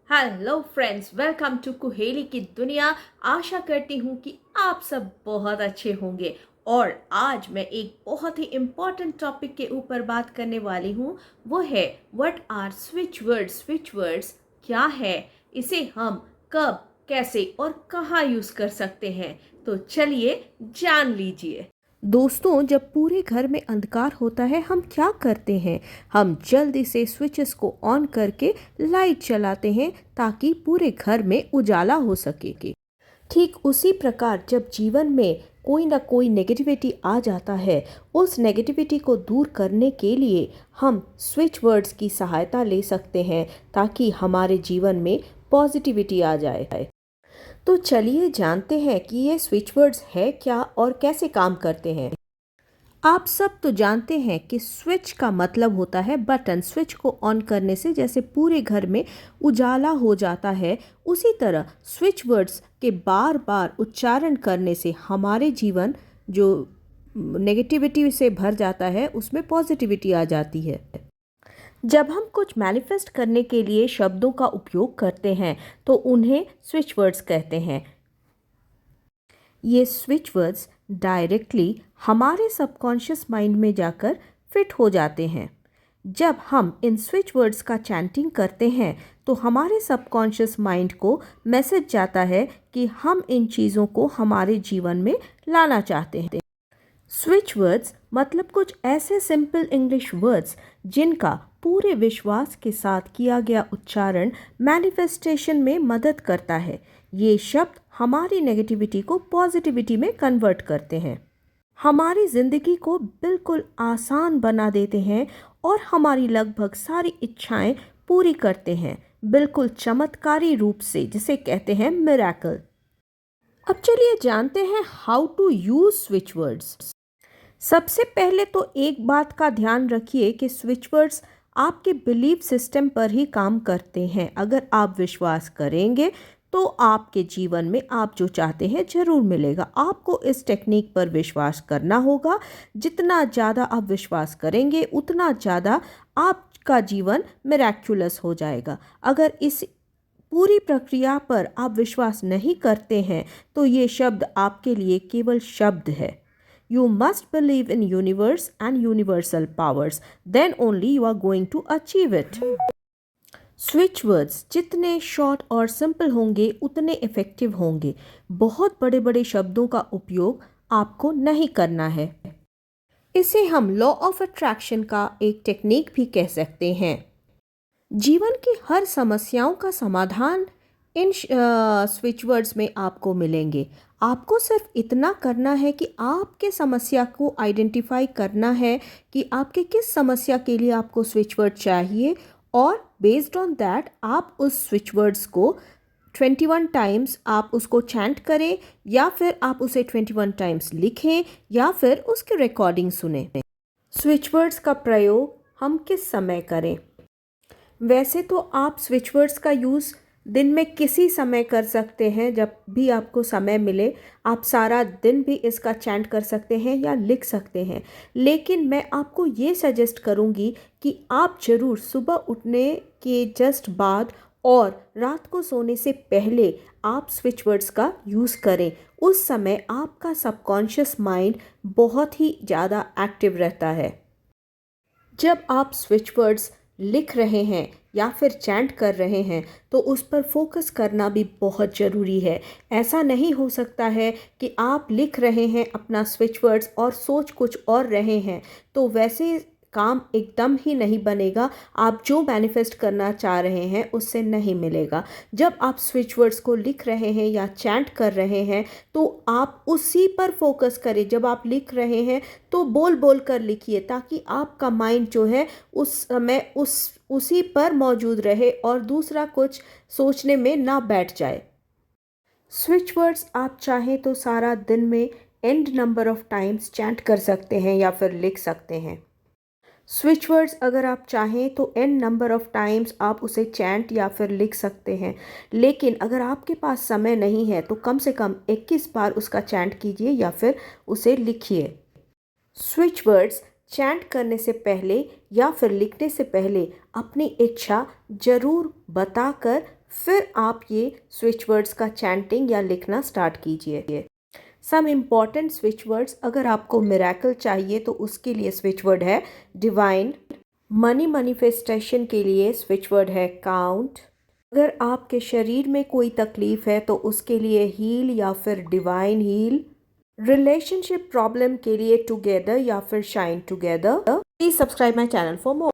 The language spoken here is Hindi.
Hello friends, welcome to Kuheli की दुनिया। आशा करती हूँ कि आप सब बहुत अच्छे होंगे। और आज मैं एक बहुत ही इम्पॉर्टेंट टॉपिक के ऊपर बात करने वाली हूँ। वो है what are switch words. Switch words क्या है, इसे हम कब, कैसे और कहाँ यूज़ कर सकते हैं। तो चलिए जान लीजिए। दोस्तों, जब पूरे घर में अंधकार होता है हम क्या करते हैं? हम जल्दी से स्विचेस को ऑन करके लाइट चलाते हैं ताकि पूरे घर में उजाला हो सके। ठीक उसी प्रकार जब जीवन में कोई ना कोई नेगेटिविटी आ जाता है, उस नेगेटिविटी को दूर करने के लिए हम स्विच वर्ड्स की सहायता ले सकते हैं ताकि हमारे जीवन में पॉजिटिविटी आ जाए। तो चलिए जानते हैं कि ये स्विच वर्ड्स है क्या और कैसे काम करते हैं। आप सब तो जानते हैं कि स्विच का मतलब होता है बटन। स्विच को ऑन करने से जैसे पूरे घर में उजाला हो जाता है, उसी तरह स्विच वर्ड्स के बार बार उच्चारण करने से हमारे जीवन जो नेगेटिविटी से भर जाता है उसमें पॉजिटिविटी आ जाती है। जब हम कुछ मैनिफेस्ट करने के लिए शब्दों का उपयोग करते हैं तो उन्हें स्विच वर्ड्स कहते हैं। ये स्विच वर्ड्स डायरेक्टली हमारे सबकॉन्शियस माइंड में जाकर फिट हो जाते हैं। जब हम इन स्विच वर्ड्स का चैंटिंग करते हैं तो हमारे सबकॉन्शियस माइंड को मैसेज जाता है कि हम इन चीज़ों को हमारे जीवन में लाना चाहते हैं। स्विच वर्ड्स मतलब कुछ ऐसे सिंपल इंग्लिश वर्ड्स जिनका पूरे विश्वास के साथ किया गया उच्चारण मैनिफेस्टेशन में मदद करता है। ये शब्द हमारी नेगेटिविटी को पॉजिटिविटी में कन्वर्ट करते हैं, हमारी ज़िंदगी को बिल्कुल आसान बना देते हैं और हमारी लगभग सारी इच्छाएं पूरी करते हैं, बिल्कुल चमत्कारी रूप से, जिसे कहते हैं मिरेकल। अब चलिए जानते हैं how to use switch words. सबसे पहले तो एक बात का ध्यान रखिए कि स्विच वर्ड्स आपके बिलीफ सिस्टम पर ही काम करते हैं। अगर आप विश्वास करेंगे तो आपके जीवन में आप जो चाहते हैं ज़रूर मिलेगा। आपको इस टेक्निक पर विश्वास करना होगा। जितना ज़्यादा आप विश्वास करेंगे उतना ज़्यादा आपका जीवन मिरेक्युलस हो जाएगा। अगर इस पूरी प्रक्रिया पर आप विश्वास नहीं करते हैं तो ये शब्द आपके लिए केवल शब्द है। You must believe in universe and universal powers. Then only you are going to achieve it. Switch words जितने शॉर्ट और सिंपल होंगे उतने इफ़ेक्टिव होंगे। बहुत बड़े बड़े शब्दों का उपयोग आपको नहीं करना है। इसे हम लॉ ऑफ अट्रैक्शन का एक टेक्निक भी कह सकते हैं। जीवन की हर समस्याओं का समाधान इन स्विच वर्ड्स में आपको मिलेंगे। आपको सिर्फ इतना करना है कि आपके समस्या को आइडेंटिफाई करना है कि आपके किस समस्या के लिए आपको स्विच वर्ड चाहिए, और बेस्ड ऑन दैट आप उस स्विच वर्ड्स को 21 टाइम्स आप उसको चैंट करें, या फिर आप उसे 21 टाइम्स लिखें, या फिर उसकी रिकॉर्डिंग सुने। स्विच वर्ड्स का प्रयोग हम किस समय करें? वैसे तो आप स्विच वर्ड्स का यूज़ दिन में किसी समय कर सकते हैं, जब भी आपको समय मिले। आप सारा दिन भी इसका चैंट कर सकते हैं या लिख सकते हैं। लेकिन मैं आपको ये सजेस्ट करूँगी कि आप ज़रूर सुबह उठने के जस्ट बाद और रात को सोने से पहले आप स्विच वर्ड्स का यूज़ करें। उस समय आपका सबकॉन्शियस माइंड बहुत ही ज़्यादा एक्टिव रहता है। जब आप स्विच वर्ड्स लिख रहे हैं या फिर चैंट कर रहे हैं तो उस पर फोकस करना भी बहुत ज़रूरी है। ऐसा नहीं हो सकता है कि आप लिख रहे हैं अपना स्विच वर्ड्स और सोच कुछ और रहे हैं, तो वैसे काम एकदम ही नहीं बनेगा। आप जो मैनिफेस्ट करना चाह रहे हैं उससे नहीं मिलेगा। जब आप स्विच वर्ड्स को लिख रहे हैं या चैंट कर रहे हैं तो आप उसी पर फोकस करें। जब आप लिख रहे हैं तो बोल बोल कर लिखिए ताकि आपका माइंड जो है उस समय उसी पर मौजूद रहे और दूसरा कुछ सोचने में ना बैठ जाए। स्विच वर्ड्स आप चाहें तो सारा दिन में and number of times chant कर सकते हैं या फिर लिख सकते हैं। स्विच वर्ड्स अगर आप चाहें तो एन नंबर ऑफ टाइम्स आप उसे चैंट या फिर लिख सकते हैं। लेकिन अगर आपके पास समय नहीं है तो कम से कम 21 बार उसका चैंट कीजिए या फिर उसे लिखिए। स्विच वर्ड्स चैंट करने से पहले या फिर लिखने से पहले अपनी इच्छा ज़रूर बताकर फिर आप ये स्विच वर्ड्स का चैंटिंग या लिखना स्टार्ट कीजिए। सम इम्पॉर्टेंट स्विच वर्ड्स, अगर आपको मिरेकल चाहिए तो उसके लिए स्विच वर्ड है डिवाइन। मनी मैनिफेस्टेशन के लिए स्विच वर्ड है काउंट। अगर आपके शरीर में कोई तकलीफ है तो उसके लिए हील या फिर डिवाइन हील। रिलेशनशिप प्रॉब्लम के लिए टुगेदर या फिर shine together. Please subscribe my channel for more.